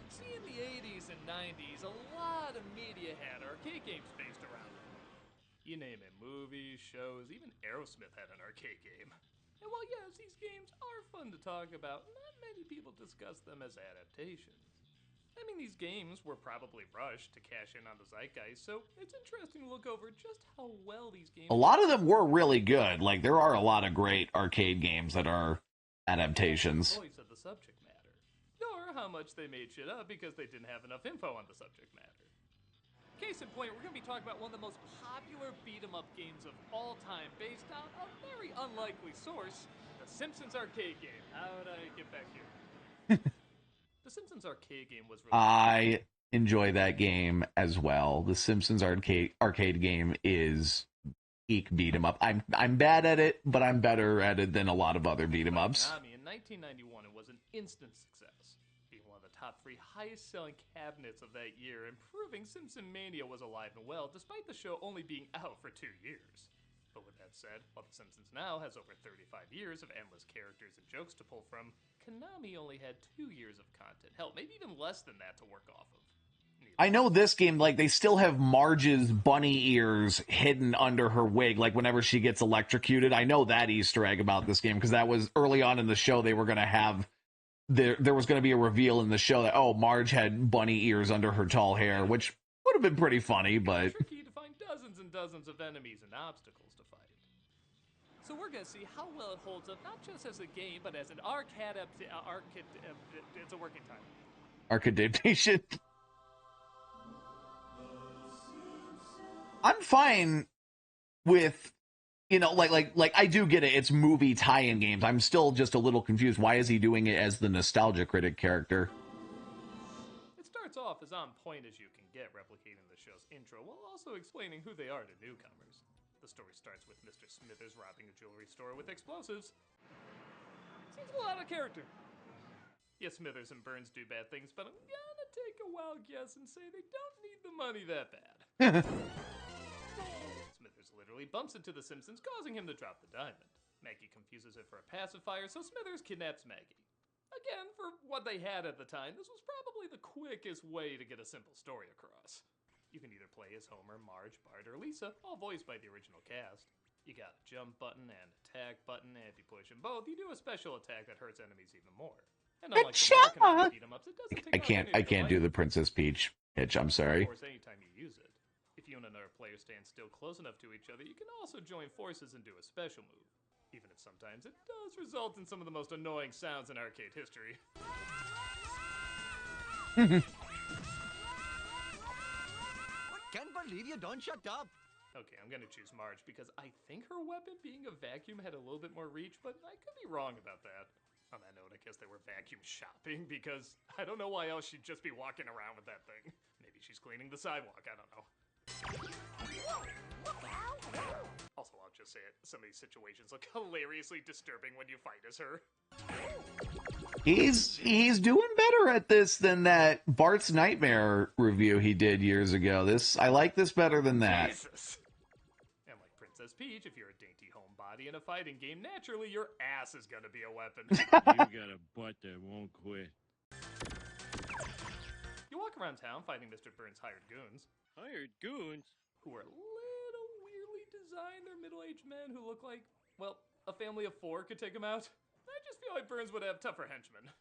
See, in the 80s and 90s, a lot of media had arcade games based around them. You name it, movies, shows, even Aerosmith had an arcade game. And while yes, these games are fun to talk about, not many people discuss them as adaptations. I mean, these games were probably rushed to cash in on the zeitgeist, so it's interesting to look over just how well these games... A lot of them were really good. There are a lot of great arcade games that are adaptations. ...voice of the subject matter. Or how much they made shit up because they didn't have enough info on the subject matter. Case in point, we're going to be talking about one of the most popular beat-em-up games of all time based on a very unlikely source, the Simpsons arcade game. How would I get back here? The Simpsons arcade game was released. I enjoy that game as well. The Simpsons arcade game is peak beat 'em up. I'm bad at it, but I'm better at it than a lot of other beat 'em ups. Konami in 1991, it was an instant success, being one of the top 3 highest-selling cabinets of that year, and proving Simpson Mania was alive and well, despite the show only being out for 2 years. But with that said, while The Simpsons now has over 35 years of endless characters and jokes to pull from, Konami only had 2 years of content. Hell, maybe even less than that to work off of. I know this game, like, they still have Marge's bunny ears hidden under her wig, like, whenever she gets electrocuted. I know that Easter egg about this game, because that was early on in the show. They were going to have, there was going to be a reveal in the show that, oh, Marge had bunny ears under her tall hair, which would have been pretty funny, but... Tricky to find dozens and dozens of enemies and obstacles to fight. So we're going to see how well it holds up, not just as a game, but as an it's a working title. Arcadaptation. I'm fine with, you know, like I do get it. It's movie tie-in games. I'm still just a little confused. Why is he doing it as the nostalgia critic character? It starts off as on point as you can get, replicating the show's intro while also explaining who they are to newcomers. The story starts with Mr. Smithers robbing a jewelry store with explosives. Seems a lot of character. Yes, Smithers and Burns do bad things, but I'm gonna take a wild guess and say they don't need the money that bad. Smithers literally bumps into the Simpsons, causing him to drop the diamond. Maggie confuses it for a pacifier, so Smithers kidnaps Maggie. Again, for what they had at the time, this was probably the quickest way to get a simple story across. You can either play as Homer, Marge, Bart, or Lisa, all voiced by the original cast. You got a jump button and attack button, and if you push them both, you do a special attack that hurts enemies even more. And unlike the more Konami beat-em-ups, it doesn't take I can't do the Princess Peach pitch. I'm sorry. Of course, anytime you use it. If you and another player stand still close enough to each other, you can also join forces and do a special move. Even if sometimes it does result in some of the most annoying sounds in arcade history. Can't believe you don't shut up. Okay, I'm gonna choose Marge because I think her weapon being a vacuum had a little bit more reach, but I could be wrong about that. On that note, I guess they were vacuum shopping because I don't know why else she'd just be walking around with that thing. Maybe she's cleaning the sidewalk, I don't know. Also, I'll just say it, some of these situations look hilariously disturbing when you fight as her. He's doing better at this than that Bart's Nightmare review he did years ago. I like this better than that. Jesus. And like Princess Peach, if you're a dainty homebody in a fighting game, naturally your ass is gonna be a weapon. You got a butt that won't quit. You walk around town fighting Mr. Burns' hired goons. Hired goons? Who are a little weirdly designed. They're middle-aged men who look like, well, a family of 4 could take them out. I just feel like Burns would have tougher henchmen.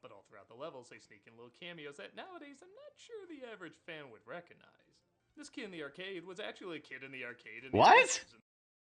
But all throughout the levels, they sneak in little cameos that nowadays I'm not sure the average fan would recognize. This kid in the arcade was actually a kid in the arcade. What?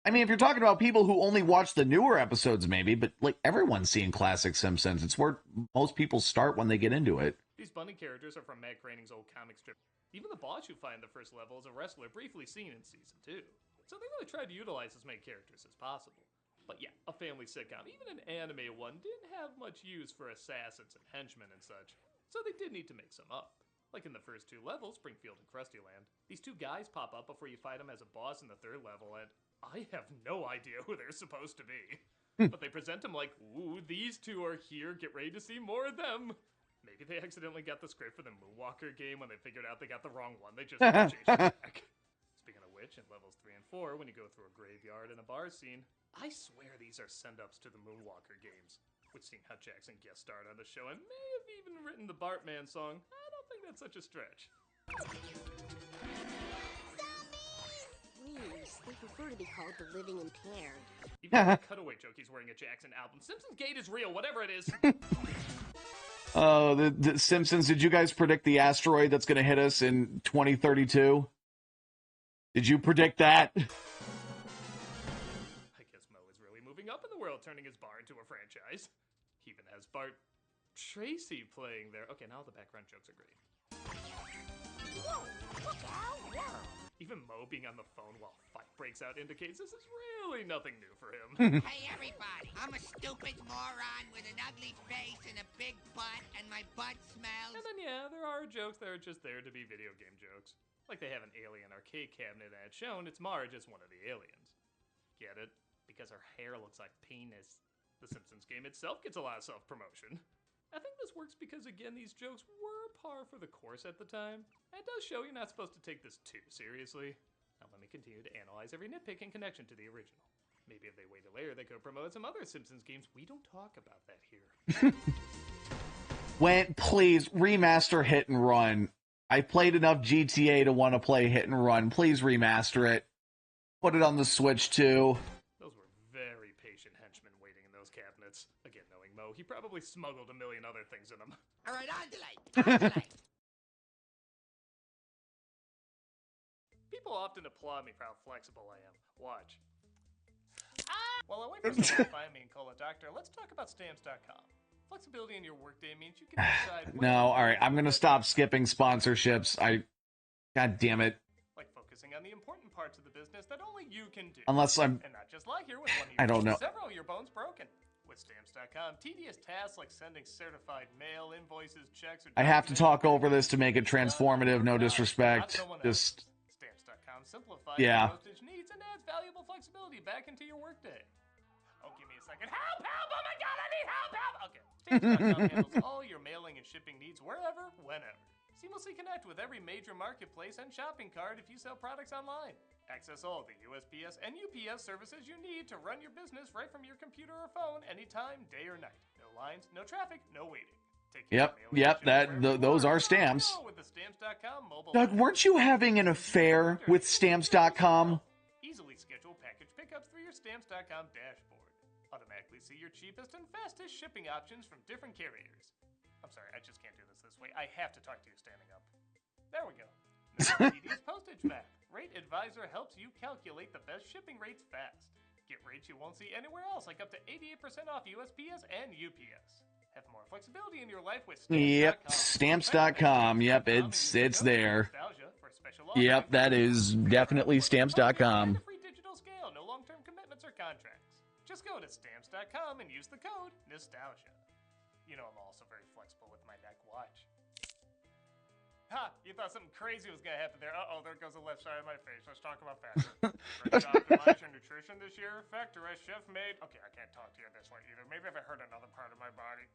I mean, if you're talking about people who only watch the newer episodes, maybe, but like everyone's seen classic Simpsons. It's where most people start when they get into it. These bunny characters are from Matt Groening's old comic strip. Even the boss you find in the first level is a wrestler briefly seen in season 2. So they really tried to utilize as many characters as possible. But yeah, a family sitcom, even an anime one, didn't have much use for assassins and henchmen and such. So they did need to make some up. Like in the first 2 levels, Springfield and Krusty Land, these 2 guys pop up before you fight them as a boss in the 3rd level, and I have no idea who they're supposed to be. But they present them like, ooh, these 2 are here, get ready to see more of them. Maybe they accidentally got the script for the Moonwalker game when they figured out they got the wrong one. They just changed it back. Speaking of which, in levels 3 and 4, when you go through a graveyard and a bar scene, I swear these are send-ups to the Moonwalker games. Which seen how Jackson guest starred on the show and may have even written the Bartman song. I don't think that's such a stretch. Please, they prefer to be called the living impaired. Even the cutaway joke he's wearing a Jackson album. Simpsons Gate is real, whatever it is. Oh, the Simpsons, did you guys predict the asteroid that's going to hit us in 2032? Did you predict that? I guess Mo is really moving up in the world, turning his bar into a franchise. He even has Bart Tracy playing there. Okay, now the background jokes are great. Even Mo being on the phone while fighting breaks out indicates this is really nothing new for him. Hey everybody, I'm a stupid moron with an ugly face and a big butt, and my butt smells. And then yeah, there are jokes that are just there to be video game jokes. Like they have an alien arcade cabinet ad shown, it's Mara just one of the aliens. Get it? Because her hair looks like penis. The Simpsons game itself gets a lot of self-promotion. I think this works because, again, these jokes were par for the course at the time. It does show you're not supposed to take this too seriously. Now let me continue to analyze every nitpick in connection to the original. Maybe if they waited later, they could have promoted some other Simpsons games. We don't talk about that here. Please, remaster Hit and Run. I played enough GTA to want to play Hit and Run. Please remaster it. Put it on the Switch, too. Those were very patient henchmen waiting in those cabinets. Again, knowing Mo, he probably smuggled a million other things in them. Alright, on to light. People often applaud me for how flexible I am. Watch. While I wait for someone to find me and call a doctor, let's talk about Stamps.com. Flexibility in your workday means you can decide when No, alright, I'm gonna stop skipping sponsorships. God damn it. like focusing on the important parts of the business that only you can do. Unless I'm... And not just lie here with one of your I don't know. several of your bones broken. With Stamps.com, tedious tasks like sending certified mail, invoices, checks, or I have to talk over this to make it transformative, no disrespect. Just... Stamps.com simplifies Yeah. your postage needs and adds valuable flexibility back into your workday. Oh, give me a second. Help! Help! Oh my god, I need help! Help! Okay. Stamps.com handles all your mailing and shipping needs wherever, whenever. Seamlessly connect with every major marketplace and shopping cart if you sell products online. Access all the USPS and UPS services you need to run your business right from your computer or phone anytime, day or night. No lines, no traffic, no waiting. Those are stamps. With the Stamps.com mobile Doug, weren't you having an affair with Stamps.com? Easily schedule package pickups through your Stamps.com dashboard. Automatically see your cheapest and fastest shipping options from different carriers. I'm sorry, I just can't do this way. I have to talk to you standing up. There we go. TD's postage map. Rate Advisor helps you calculate the best shipping rates fast. Get rates you won't see anywhere else, like up to 88% off USPS and UPS. Have more flexibility in your life with Stamps.com. Stamps.com. Yep, it's there. Yep, that is definitely Stamps.com. Free digital scale, no long-term commitments or contracts. Just go to Stamps.com and use the code Nostalgia. You know I'm also very flexible with my neck watch. Ha! You thought something crazy was gonna happen there. Uh-oh, there goes the left side of my face. Let's talk about Factor. Ready to optimize your nutrition this year? Factor as chef made... Okay, I can't talk to you this way either. Maybe if I hurt another part of my body.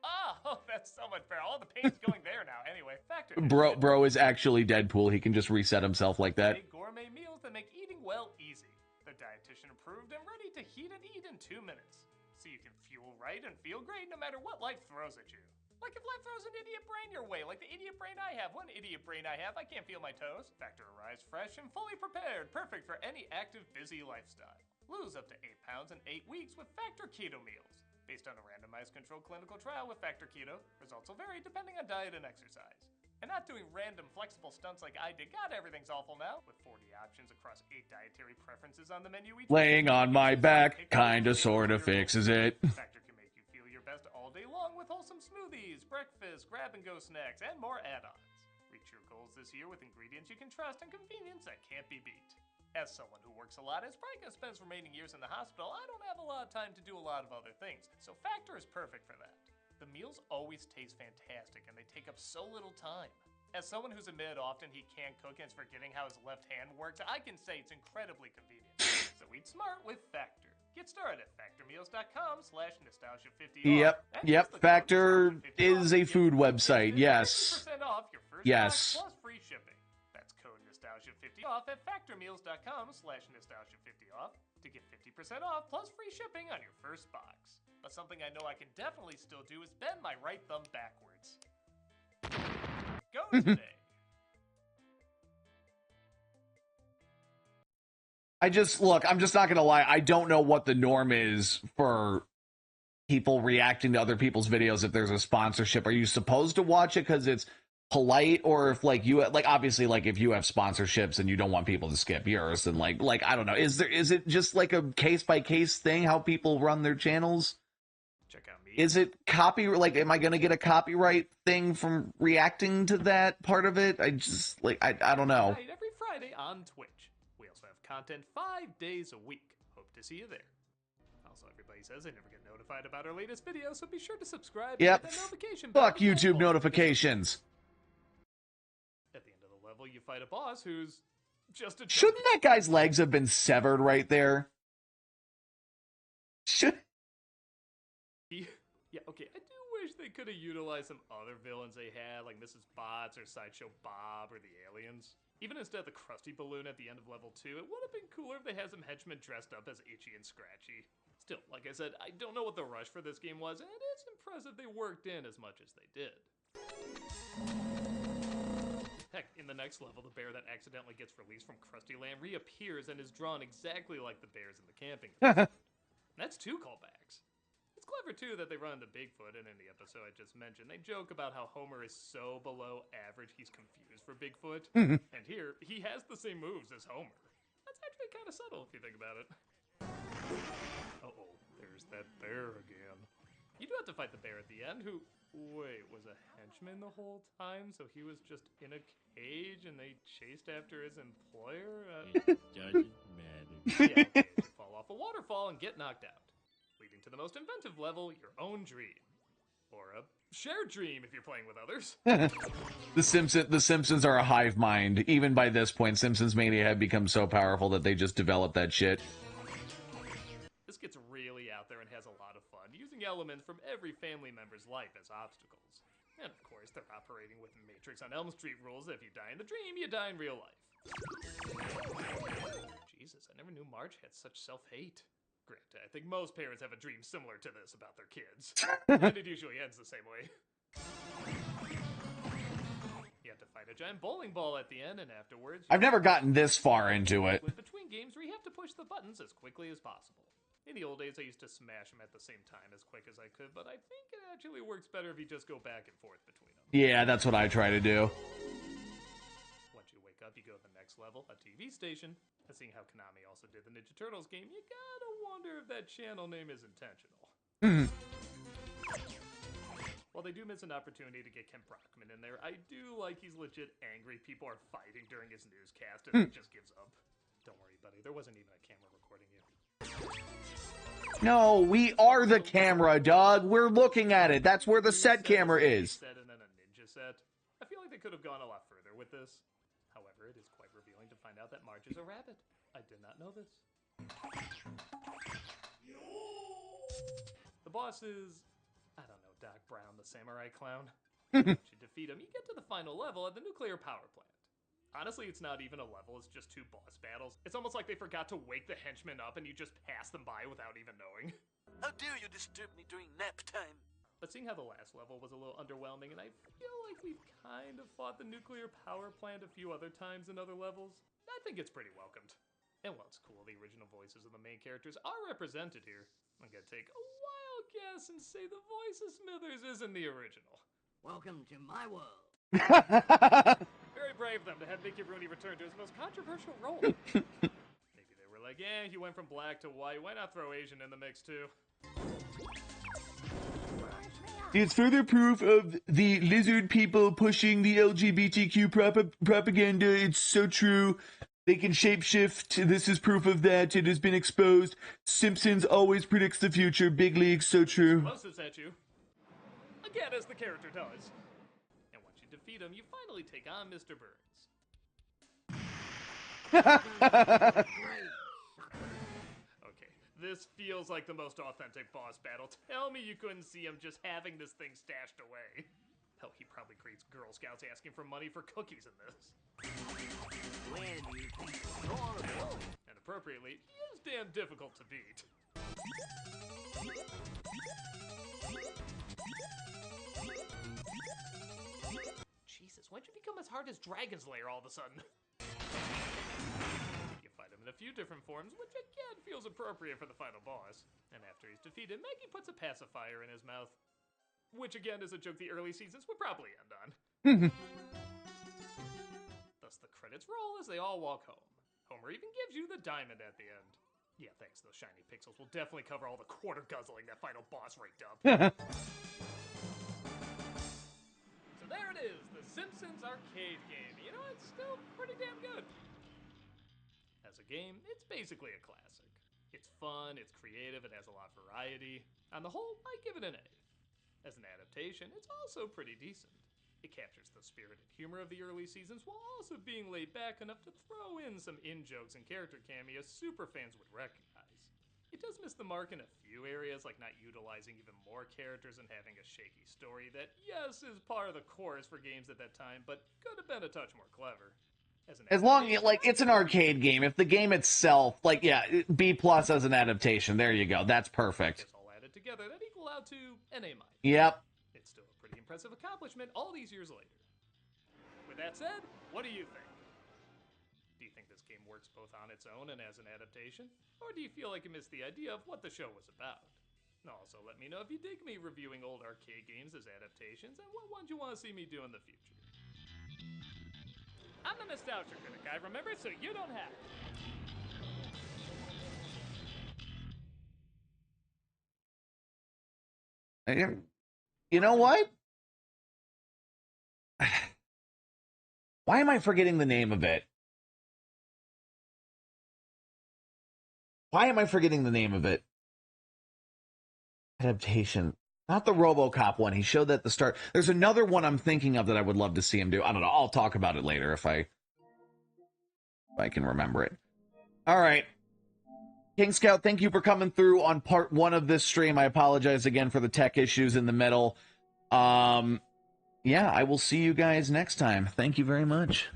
Oh, that's so much better. All the pain's going there now. Anyway, Factor... Bro is actually Deadpool. He can just reset himself like that. Gourmet meals that make eating well easy. They're dietitian approved and ready to heat and eat in 2 minutes. So you can fuel right and feel great no matter what life throws at you. Like if life throws an idiot brain your way, like the idiot brain I have. One idiot brain I have, I can't feel my toes. Factor arrives fresh and fully prepared, perfect for any active, busy lifestyle. Lose up to 8 pounds in 8 weeks with Factor Keto meals. Based on a randomized controlled clinical trial with Factor Keto, results will vary depending on diet and exercise. And not doing random flexible stunts like I did. God, everything's awful now. With 40 options across 8 dietary preferences on the menu each Laying on my back kinda sorta fixes it. Factor can make you feel your best all day long with wholesome smoothies, breakfast, grab-and-go snacks, and more add-ons. Reach your goals this year with ingredients you can trust and convenience that can't be beat. As someone who works a lot and is probably going to spend his remaining years in the hospital, I don't have a lot of time to do a lot of other things, so Factor is perfect for that. The meals always taste fantastic, and they take up so little time. As someone who's admitted often he can't cook and is forgetting how his left hand works, I can say it's incredibly convenient. So eat smart with Factor. Get started at factormeals.com/nostalgia50. Yep. Factor is a food website. Yes. 50% off your first Yes. box plus free shipping. That's code Nostalgia50 off at factormeals.com/nostalgia50 to get 50% off plus free shipping on your first box. But something I know I can definitely still do is bend my right thumb backwards. Go today. I'm just not gonna lie, I don't know what the norm is for people reacting to other people's videos if there's a sponsorship. Are you supposed to watch it because it's polite, or if obviously if you have sponsorships and you don't want people to skip yours, and I don't know, is it just like a case-by-case thing how people run their channels? Check out me. Is it am I gonna get a copyright thing from reacting to that part of it? I don't know. Every Friday on Twitch. We also also have content 5 days a week. Hope to see you there. Also, everybody says they never get notified about our latest video, so be sure to subscribe Yep. and hit that notification bell. Fuck YouTube notifications. At the end of the level, you fight a boss who's just a... Shouldn't that guy's legs have been severed right there? Should... Yeah, okay, I do wish they could have utilized some other villains they had, like Mrs. Bots or Sideshow Bob or the aliens. Even instead of the Krusty Balloon at the end of level 2, it would have been cooler if they had some henchmen dressed up as Itchy and Scratchy. Still, like I said, I don't know what the rush for this game was, and it is impressive they worked in as much as they did. Heck, in the next level, the bear that accidentally gets released from Krusty Land reappears and is drawn exactly like the bears in the camping episode. That's 2 callbacks. It's clever, too, that they run into Bigfoot, and in the episode I just mentioned, they joke about how Homer is so below average he's confused for Bigfoot. And here, he has the same moves as Homer. That's actually kind of subtle if you think about it. Uh-oh, there's that bear again. You do have to fight the bear at the end, who, wait, was a henchman the whole time? So he was just in a cage and they chased after his employer? It doesn't matter. Yeah, okay, you fall off a waterfall and get knocked out. Leading to the most inventive level, your own dream. Or a shared dream if you're playing with others. The Simpsons are a hive mind. Even by this point, Simpsons Mania had become so powerful that they just developed that shit. This gets really out there and has a lot of fun, using elements from every family member's life as obstacles. And of course, they're operating with Matrix on Elm Street rules. If you die in the dream, you die in real life. Jesus, I never knew Marge had such self-hate. Granted, I think most parents have a dream similar to this about their kids. And it usually ends the same way. You have to fight a giant bowling ball at the end, and afterwards... I've never gotten this far into it. Between games where you have to push the buttons as quickly as possible. In the old days, I used to smash them at the same time as quick as I could, but I think it actually works better if you just go back and forth between them. Yeah, that's what I try to do. Once you wake up, you go to the next level, a TV station. And seeing how Konami also did the Ninja Turtles game, you gotta wonder if that channel name is intentional. While they do miss an opportunity to get Ken Brockman in there, I do like he's legit angry people are fighting during his newscast and he just gives up. Don't worry, buddy, there wasn't even a camera recording you. No, we are the camera, dog. We're looking at it. That's where the set camera is. Set and then a ninja set. I feel like they could have gone a lot further with this. However, it is quite revealing to find out that Marge is a rabbit. I did not know this. The boss is, I don't know, Doc Brown, the samurai clown. Once you defeat him, you get to the final level at the nuclear power plant. Honestly, it's not even a level, it's just 2 boss battles. It's almost like they forgot to wake the henchmen up and you just pass them by without even knowing. How dare you disturb me during nap time? But seeing how the last level was a little underwhelming, and I feel like we've kind of fought the nuclear power plant a few other times in other levels, I think it's pretty welcomed. And while it's cool the original voices of the main characters are represented here, I'm gonna take a wild guess and say the voice of Smithers isn't the original. Welcome to my world. Very brave of them to have Mickey Rooney return to his most controversial role. Maybe they were like, yeah, he went from black to white, why not throw Asian in the mix too? It's further proof of the lizard people pushing the LGBTQ propaganda. It's so true. They can shapeshift. This is proof of that. It has been exposed. Simpsons always predicts the future. Big leagues, so true. Explosives at you. Again, as the character does. And once you defeat him, you finally take on Mr. Burns. Okay, this feels like the most authentic boss battle. Tell me you couldn't see him just having this thing stashed away. Hell, he probably creates Girl Scouts asking for money for cookies in this. And appropriately, he is damn difficult to beat. Jesus, why'd you become as hard as Dragon's Lair all of a sudden? You fight him in a few different forms, which again feels appropriate for the final boss. And after he's defeated, Maggie puts a pacifier in his mouth. Which again is a joke the early seasons would probably end on. Thus the credits roll as they all walk home. Homer even gives you the diamond at the end. Yeah, thanks, those shiny pixels will definitely cover all the quarter guzzling that final boss raked up. So there it is, the Simpsons arcade game. You know, it's still pretty damn good. As a a game, it's basically a classic. It's fun, it's creative, it has a lot of variety. On the whole, I give it an A. As an adaptation, it's also pretty decent. It captures the spirit and humor of the early seasons while also being laid back enough to throw in some in-jokes and character cameos super fans would recognize. It does miss the mark in a few areas, like not utilizing even more characters and having a shaky story that, yes, is part of the course for games at that time, but could have been a touch more clever. As long as, like, it's an arcade game. If the game itself, like, yeah, B+ as an adaptation. There you go. That's perfect. All added together, that equal out to an A-. Yep. It's still a pretty impressive accomplishment all these years later. With that said, what do you think? Do you think this game works both on its own and as an adaptation? Or do you feel like it missed the idea of what the show was about? Also, let me know if you dig me reviewing old arcade games as adaptations and what ones you want to see me do in the future. I'm the nostalgia critic, I remember, so you don't have to. You know what? Why am I forgetting the name of it? Why am I forgetting the name of it? Adaptation. Not the RoboCop one. He showed that at the start. There's another one I'm thinking of that I would love to see him do. I don't know. I'll talk about it later if I can remember it. All right. King Scout, thank you for coming through on part 1 of this stream. I apologize again for the tech issues in the middle. Yeah, I will see you guys next time. Thank you very much.